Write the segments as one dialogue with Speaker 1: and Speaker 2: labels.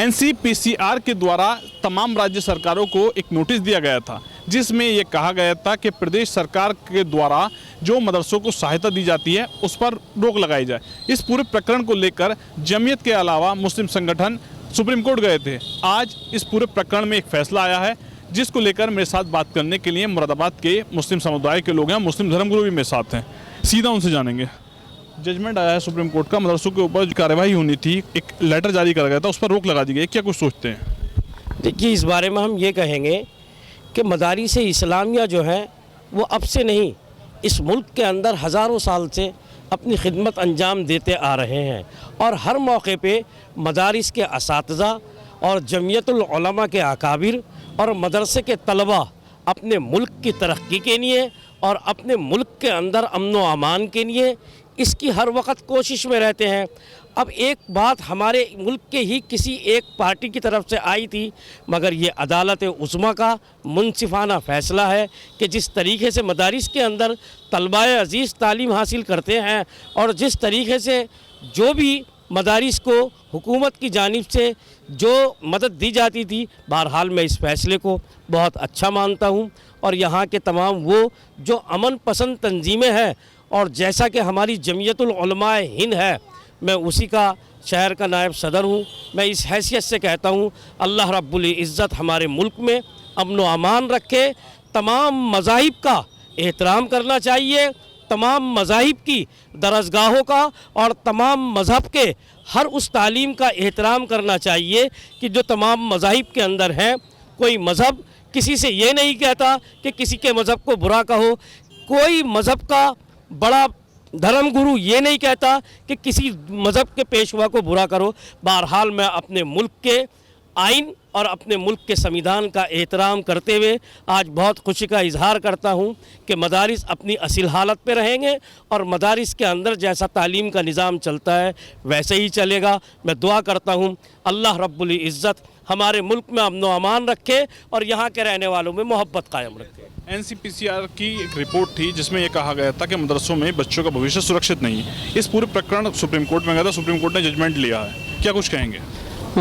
Speaker 1: NCPCR के द्वारा तमाम राज्य सरकारों को एक नोटिस दिया गया था, जिसमें ये कहा गया था कि प्रदेश सरकार के द्वारा जो मदरसों को सहायता दी जाती है उस पर रोक लगाई जाए। इस पूरे प्रकरण को लेकर जमीयत के अलावा मुस्लिम संगठन सुप्रीम कोर्ट गए थे। आज इस पूरे प्रकरण में एक फैसला आया है, जिसको लेकर मेरे साथ बात करने के लिए मुरादाबाद के मुस्लिम समुदाय के लोग हैं, मुस्लिम धर्मगुरु भी मेरे साथ हैं। सीधा उनसे जानेंगे। जजमेंट आया है सुप्रीम कोर्ट का, मदरसों के ऊपर जो कार्रवाई होनी थी, एक लेटर जारी करा गया था, उस पर रोक लगा दी गई। क्या कुछ सोचते हैं?
Speaker 2: देखिए, इस बारे में हम ये कहेंगे कि मदारिस इस्लामिया जो है वो अब से नहीं, इस मुल्क के अंदर हज़ारों साल से अपनी खिदमत अंजाम देते आ रहे हैं और हर मौके पे मदारिस के असातिज़ा और जमियतुल उलमा के अकाबिर और मदरसे के तलबा अपने मुल्क की तरक्की के लिए और अपने मुल्क के अंदर अमन व अमान के लिए इसकी हर वक्त कोशिश में रहते हैं। अब एक बात हमारे मुल्क के ही किसी एक पार्टी की तरफ से आई थी, मगर ये अदालत उज़्मा का मुनसिफाना फ़ैसला है कि जिस तरीके से मदारिस के अंदर तलबाए अज़ीज़ तालीम हासिल करते हैं और जिस तरीके से जो भी मदारिस को हुकूमत की जानिब से जो मदद दी जाती थी, बहरहाल मैं इस फ़ैसले को बहुत अच्छा मानता हूँ। और यहाँ के तमाम वो जो अमन पसंद तंजीमें हैं और जैसा कि हमारी जमियतुल उलमा हिंद है, मैं उसी का शहर का नायब सदर हूँ। मैं इस हैसियत से कहता हूँ, अल्लाह रब्बुल इज़्ज़त हमारे मुल्क में अमन व अमान रखे। तमाम मज़ाहिब का एहतराम करना चाहिए, तमाम मज़ाहिब की दरसगाहों का और तमाम मज़हब के हर उस तालीम का एहतराम करना चाहिए कि जो तमाम मज़ाहिब के अंदर हैं। कोई मज़हब किसी से ये नहीं कहता कि किसी के मज़हब को बुरा कहो, कोई मज़हब का बड़ा धर्मगुरु ये नहीं कहता कि किसी मज़हब के पेशवा को बुरा करो। बहरहाल मैं अपने मुल्क के आइन और अपने मुल्क के संविधान का एहतराम करते हुए आज बहुत खुशी का इजहार करता हूँ कि मदारिस अपनी असील हालत पे रहेंगे और मदारिस के अंदर जैसा तालीम का निज़ाम चलता है वैसे ही चलेगा। मैं दुआ करता हूँ अल्लाह रब्बुल इज़्ज़त हमारे मुल्क में अमन व अमान रखे और यहाँ के रहने वालों में मोहब्बत कायम रखे।
Speaker 1: एनसीपीसीआर की एक रिपोर्ट थी जिसमें यह कहा गया था कि मदरसों में बच्चों का भविष्य सुरक्षित नहीं है। इस पूरे प्रकरण सुप्रीम कोर्ट में गया था, सुप्रीम कोर्ट ने जजमेंट लिया है, क्या कुछ कहेंगे?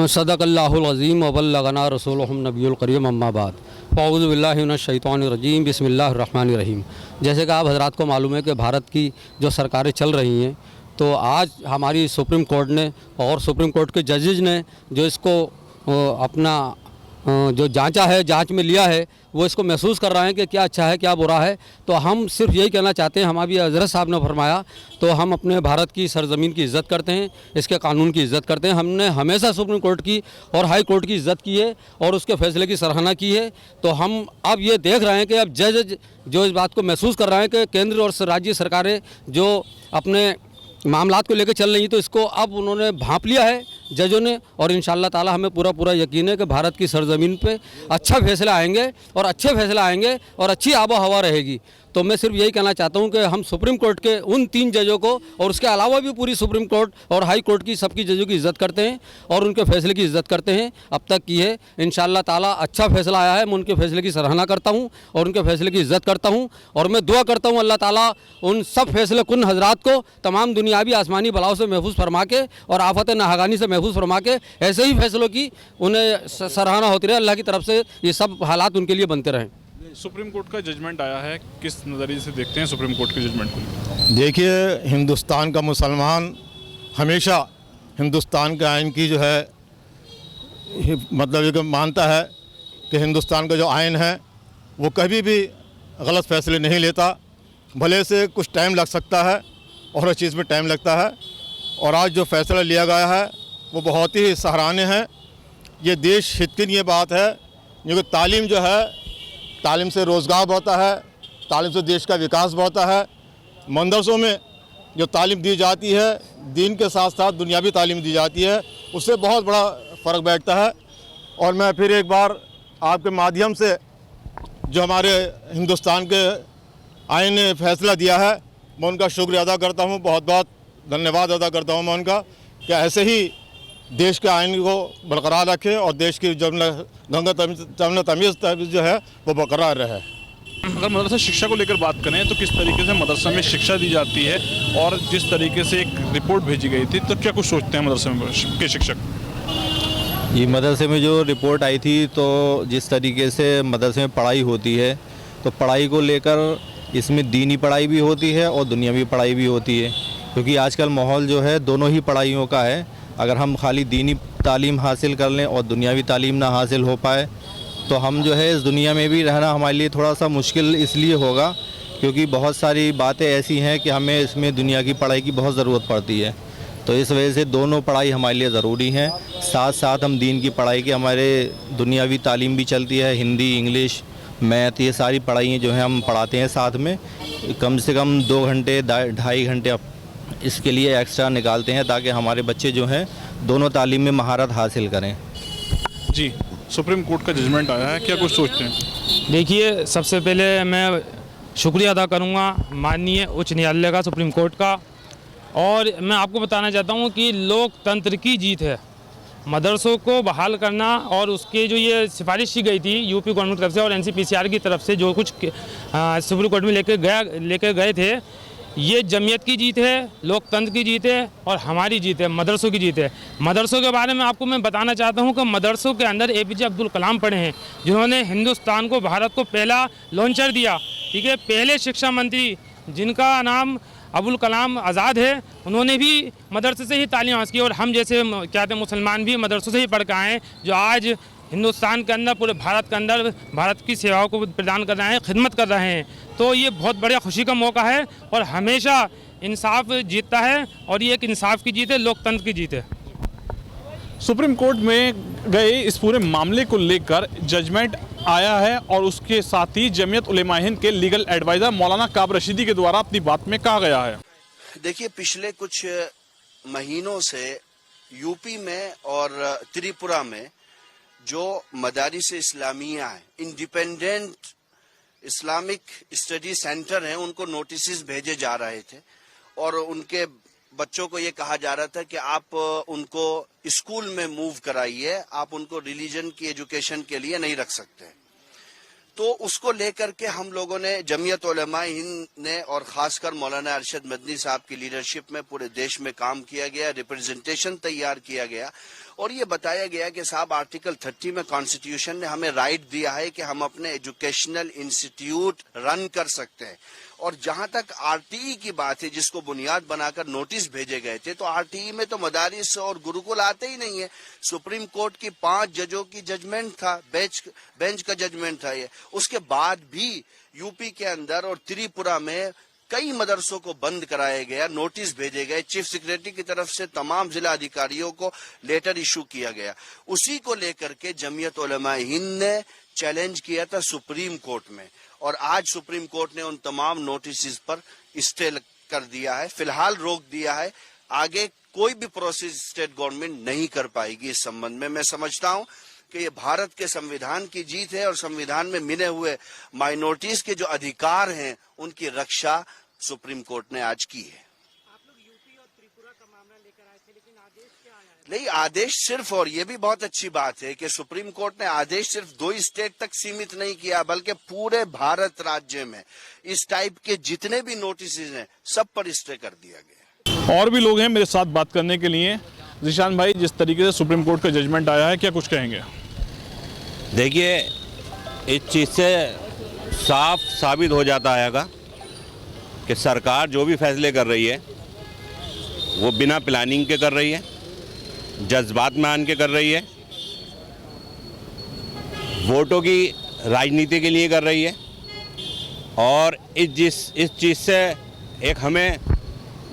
Speaker 3: सदक़ल्लाहुल अज़ीम व बल्लगना रसूलुहुन नबियुल करीम, अम्मा बाद, अऊज़ु बिल्लाहि मिनश शैतानिर रजीम, बिस्मिल्लाहिर रहमानिर रहीम। जैसे कि आप हज़रात को मालूम है कि भारत की जो सरकारें चल रही हैं, तो आज हमारी सुप्रीम कोर्ट ने और सुप्रीम कोर्ट के जजेज ने जो इसको अपना जो जांचा है, जांच में लिया है, वो इसको महसूस कर रहे हैं कि क्या अच्छा है क्या बुरा है। तो हम सिर्फ यही कहना चाहते हैं, हमारी हज़रत साहब ने फरमाया, तो हम अपने भारत की सरज़मीन की इज़्ज़त करते हैं, इसके कानून की इज़्ज़त करते हैं। हमने हमेशा सुप्रीम कोर्ट की और हाई कोर्ट की इज़्ज़त की है और उसके फ़ैसले की सराहना की है। तो हम अब ये देख रहे हैं कि अब जज जो इस बात को महसूस कर रहे हैं कि केंद्र और राज्य सरकारें जो अपने मामलात को लेकर चल रही, तो इसको अब उन्होंने भांप लिया है जजों ने। और इंशाअल्लाह ताला हमें पूरा यकीन है कि भारत की सरज़मीन पे अच्छा फैसला आएंगे और अच्छे फैसला आएंगे और अच्छी आबो हवा रहेगी। तो मैं सिर्फ यही कहना चाहता हूँ कि हम सुप्रीम कोर्ट के उन 3 जजों को और उसके अलावा भी पूरी सुप्रीम कोर्ट और हाई कोर्ट की सबकी जजों की इज़्ज़त करते हैं और उनके फैसले की इज़्ज़त करते हैं, अब तक की है। इंशाअल्लाह ताला अच्छा फैसला आया है, मैं उनके फैसले की सराहना करता हूँ और उनके फैसले की इज़्ज़त करता हूँ। और मैं दुआ करता हूँ अल्लाह ताला उन सब फैसले कुन हज़रात को तमाम दुनियावी आसमानी बलाओं से महफूज फरमा के और आफत नाहगानी से महफूज फरमा के ऐसे ही फैसलों की उन्हें सराहना होती रहे। अल्लाह की तरफ से ये सब हालात उनके लिए बनते रहें।
Speaker 1: सुप्रीम कोर्ट का जजमेंट आया है, किस नज़रिए से देखते हैं सुप्रीम कोर्ट के जजमेंट को?
Speaker 4: देखिए, हिंदुस्तान का मुसलमान हमेशा हिंदुस्तान के आइन की जो है मतलब ये मानता है कि हिंदुस्तान का जो आइन है वो कभी भी गलत फैसले नहीं लेता। भले से कुछ टाइम लग सकता है और हर चीज़ में टाइम लगता है, और आज जो फैसला लिया गया है वो बहुत ही सराहनीय है। ये देश हित की ये बात है, क्योंकि तालीम जो है, तालीम से रोज़गार बढ़ता है, तालीम से देश का विकास बढ़ता है। मदरसों में जो तालीम दी जाती है, दीन के साथ साथ दुनियावी तालीम दी जाती है, उससे बहुत बड़ा फ़र्क बैठता है। और मैं फिर एक बार आपके माध्यम से जो हमारे हिंदुस्तान के आइन ने फैसला दिया है, मैं उनका शुक्रिया अदा करता हूँ, बहुत बहुत धन्यवाद अदा करता हूँ मैं उनका, कि ऐसे ही देश के आइन को बरकरार रखें और देश की जमन तमीज़ जो है वो बरकरार रहे।
Speaker 1: अगर मदरसा शिक्षा को लेकर बात करें तो किस तरीके से मदरसा में शिक्षा दी जाती है, और जिस तरीके से एक रिपोर्ट भेजी गई थी, तो क्या कुछ सोचते हैं मदरसे में के शिक्षक?
Speaker 5: ये मदरसे में जो रिपोर्ट आई थी, तो जिस तरीके से मदरसे में पढ़ाई होती है, तो पढ़ाई को लेकर इसमें दीनी पढ़ाई भी होती है और दुनियावी पढ़ाई भी होती है, क्योंकि आजकल माहौल जो है दोनों ही पढ़ाइयों का है। अगर हम खाली दीनी तालीम हासिल कर लें और दुनियावी तालीम ना हासिल हो पाए, तो हम जो है इस दुनिया में भी रहना हमारे लिए थोड़ा सा मुश्किल इसलिए होगा, क्योंकि बहुत सारी बातें ऐसी हैं कि हमें इसमें दुनिया की पढ़ाई की बहुत ज़रूरत पड़ती है। तो इस वजह से दोनों पढ़ाई हमारे लिए ज़रूरी हैं। साथ साथ हम दीन की पढ़ाई की हमारे दुनियावी तालीम भी चलती है, हिंदी, इंग्लिश, मैथ, ये सारी पढ़ाइयाँ जो हैं हम पढ़ाते हैं साथ में। कम से कम 2 घंटे 2.5 घंटे इसके लिए एक्स्ट्रा निकालते हैं, ताकि हमारे बच्चे जो हैं दोनों तालीम में महारत हासिल करें।
Speaker 1: जी, सुप्रीम कोर्ट का जजमेंट आया है, क्या कुछ सोचते हैं?
Speaker 6: देखिए, सबसे पहले मैं शुक्रिया अदा करूंगा माननीय उच्च न्यायालय का, सुप्रीम कोर्ट का। और मैं आपको बताना चाहता हूं कि लोकतंत्र की जीत है। मदरसों को बहाल करना और उसके जो ये सिफारिश की गई थी यूपी गवर्नमेंट की तरफ से और एनसीपीसीआर की तरफ से, जो कुछ सुप्रीम कोर्ट में लेके गए थे, ये जमीयत की जीत है, लोकतंत्र की जीत है और हमारी जीत है, मदरसों की जीत है। मदरसों के बारे में आपको मैं बताना चाहता हूँ कि मदरसों के अंदर APJ अब्दुल कलाम पढ़े हैं, जिन्होंने हिंदुस्तान को, भारत को पहला लॉन्चर दिया। ठीक है, पहले शिक्षा मंत्री जिनका नाम अबुल कलाम आज़ाद है, उन्होंने भी मदरसे से ही तालीम हासिल की। और हम जैसे क्या कहते हैं मुसलमान भी मदरसों से ही पढ़ के आए हैं, जो आज हिंदुस्तान के अंदर, पूरे भारत के अंदर भारत की सेवाओं को प्रदान कर रहे हैं, खिदमत कर रहे हैं। तो ये बहुत बड़ा खुशी का मौका है और हमेशा इंसाफ जीतता है और ये एक इंसाफ की जीत है, लोकतंत्र की जीत है।
Speaker 1: सुप्रीम कोर्ट में गए इस पूरे मामले को लेकर जजमेंट आया है और उसके साथ ही जमीयत उलेमा हिंद के लीगल एडवाइज़र मौलाना काब रशीदी के द्वारा अपनी बात में कहा गया है।
Speaker 7: देखिए, पिछले कुछ महीनों से यूपी में और त्रिपुरा में जो मदारिस इस्लामिया है, इंडिपेंडेंट इस्लामिक स्टडी सेंटर हैं, उनको नोटिस भेजे जा रहे थे और उनके बच्चों को ये कहा जा रहा था कि आप उनको स्कूल में मूव कराइए, आप उनको रिलीजन की एजुकेशन के लिए नहीं रख सकते। तो उसको लेकर के हम लोगों ने, जमीयत उलेमा हिंद ने और खासकर मौलाना अरशद मदनी साहब की लीडरशिप में पूरे देश में काम किया गया, रिप्रेजेंटेशन तैयार किया गया और ये बताया गया कि साहब आर्टिकल 30 में कॉन्स्टिट्यूशन ने हमें राइट दिया है कि हम अपने एजुकेशनल इंस्टीट्यूट रन कर सकते हैं। और जहां तक आरटीई की बात है, जिसको बुनियाद बनाकर नोटिस भेजे गए थे, तो आरटीई में तो मदारिस और गुरुकुल आते ही नहीं है। सुप्रीम कोर्ट की 5 जजों की जजमेंट था, बेंच का जजमेंट था ये। उसके बाद भी यूपी के अंदर और त्रिपुरा में कई मदरसों को बंद कराया गया, नोटिस भेजे गए, चीफ सेक्रेटरी की तरफ से तमाम जिला अधिकारियों को लेटर इशू किया गया। उसी को लेकर के जमीयत उलेमा हिंद ने चैलेंज किया था सुप्रीम कोर्ट में और आज सुप्रीम कोर्ट ने उन तमाम नोटिस पर स्टे कर दिया है, फिलहाल रोक दिया है। आगे कोई भी प्रोसेस स्टेट गवर्नमेंट नहीं कर पाएगी इस संबंध में। मैं समझता हूं कि ये भारत के संविधान की जीत है और संविधान में मिले हुए माइनॉरिटीज के जो अधिकार हैं, उनकी रक्षा सुप्रीम कोर्ट ने आज की है।
Speaker 6: आप लोग यूपी और त्रिपुरा का मामला लेकर आए थे, लेकिन आदेश क्या आया है?
Speaker 7: नहीं, आदेश सिर्फ, और ये भी बहुत अच्छी बात है कि सुप्रीम कोर्ट ने आदेश सिर्फ 2 स्टेट तक सीमित नहीं किया, बल्कि पूरे भारत राज्य में इस टाइप के जितने भी नोटिस हैं, सब पर स्टे कर दिया गया।
Speaker 1: और भी लोग हैं मेरे साथ बात करने के लिए। जिशान भाई, जिस तरीके से सुप्रीम कोर्ट का जजमेंट आया है, क्या कुछ कहेंगे?
Speaker 8: देखिए, इस चीज़ से साफ साबित हो जाता हैगा कि सरकार जो भी फैसले कर रही है वो बिना प्लानिंग के कर रही है, जज्बात में आन के कर रही है, वोटों की राजनीति के लिए कर रही है। और इस चीज़ से एक हमें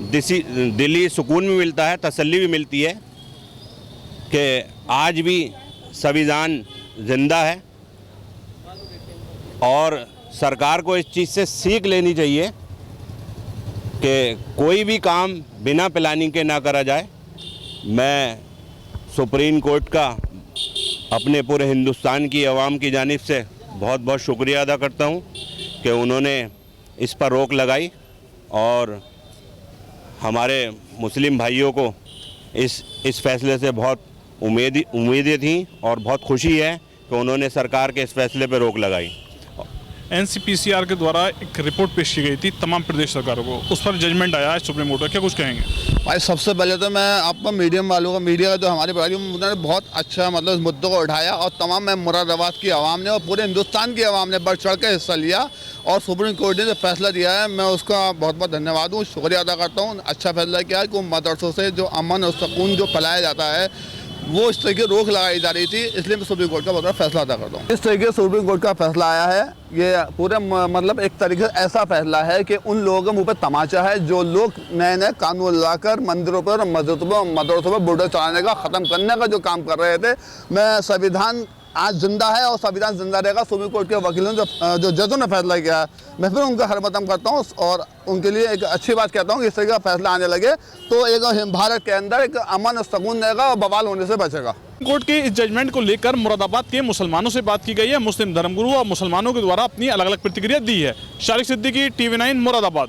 Speaker 8: दिली सुकून भी मिलता है, तसल्ली भी मिलती है कि आज भी संविधान जिंदा है और सरकार को इस चीज़ से सीख लेनी चाहिए कि कोई भी काम बिना प्लानिंग के ना करा जाए। मैं सुप्रीम कोर्ट का अपने पूरे हिंदुस्तान की आवाम की जानिब से बहुत बहुत शुक्रिया अदा करता हूं कि उन्होंने इस पर रोक लगाई और हमारे मुस्लिम भाइयों को इस फैसले से बहुत उम्मीदें थीं और बहुत खुशी है कि उन्होंने सरकार के इस फैसले पर रोक लगाई।
Speaker 1: एनसीपीसीआर के द्वारा एक रिपोर्ट पेश की गई थी तमाम प्रदेश सरकारों को, उस पर जजमेंट आया है सुप्रीम कोर्ट का, क्या कुछ कहेंगे?
Speaker 9: भाई सबसे पहले तो मैं आपको मीडियम वालों का, मीडिया का जो हमारे भाई उन्होंने बहुत अच्छा मतलब इस मुद्दों को उठाया और तमाम में मुरादाबाद की आवाम ने और पूरे हिंदुस्तान की आवाम ने बढ़ चढ़ कर हिस्सा लिया और सुप्रीम कोर्ट ने जो फैसला दिया है मैं उसका बहुत बहुत धन्यवाद हूँ, शुक्रिया अदा करता हूँ। अच्छा फैसला किया है कि मदरसों से जो अमन और सुकून जो फैलाया जाता है वो इस तरीके रोक लगाई जा रही थी, इसलिए मैं सुप्रीम कोर्ट का बहुत बड़ा फैसला अदा करता हूँ। इस तरीके से सुप्रीम कोर्ट का फैसला आया है, ये पूरे मतलब एक तरीके से ऐसा फैसला है कि उन लोगों के मुंह पे तमाचा है जो लोग नए नए कानून लाकर मंदिरों पर, मस्जिदों पर, मदरसों पर बुलडोजर चलाने का, ख़त्म करने का जो काम कर रहे थे। मैं संविधान आज जिंदा है और संविधान जिंदा रहेगा। सुप्रीम कोर्ट के वकीलों ने जो जजों ने फैसला किया है, मैं फिर उनका हरमतम करता हूँ और उनके लिए एक अच्छी बात कहता हूँ कि इस तरह का फैसला आने लगे तो एक भारत के अंदर एक अमन और सुकून रहेगा और बवाल होने से बचेगा।
Speaker 1: कोर्ट के इस जजमेंट को लेकर मुरादाबाद के मुसलमानों से बात की गई है। मुस्लिम धर्मगुरु और मुसलमानों के द्वारा अपनी अलग अलग प्रतिक्रिया दी है। शारिक सिद्दीकी, TV9 मुरादाबाद।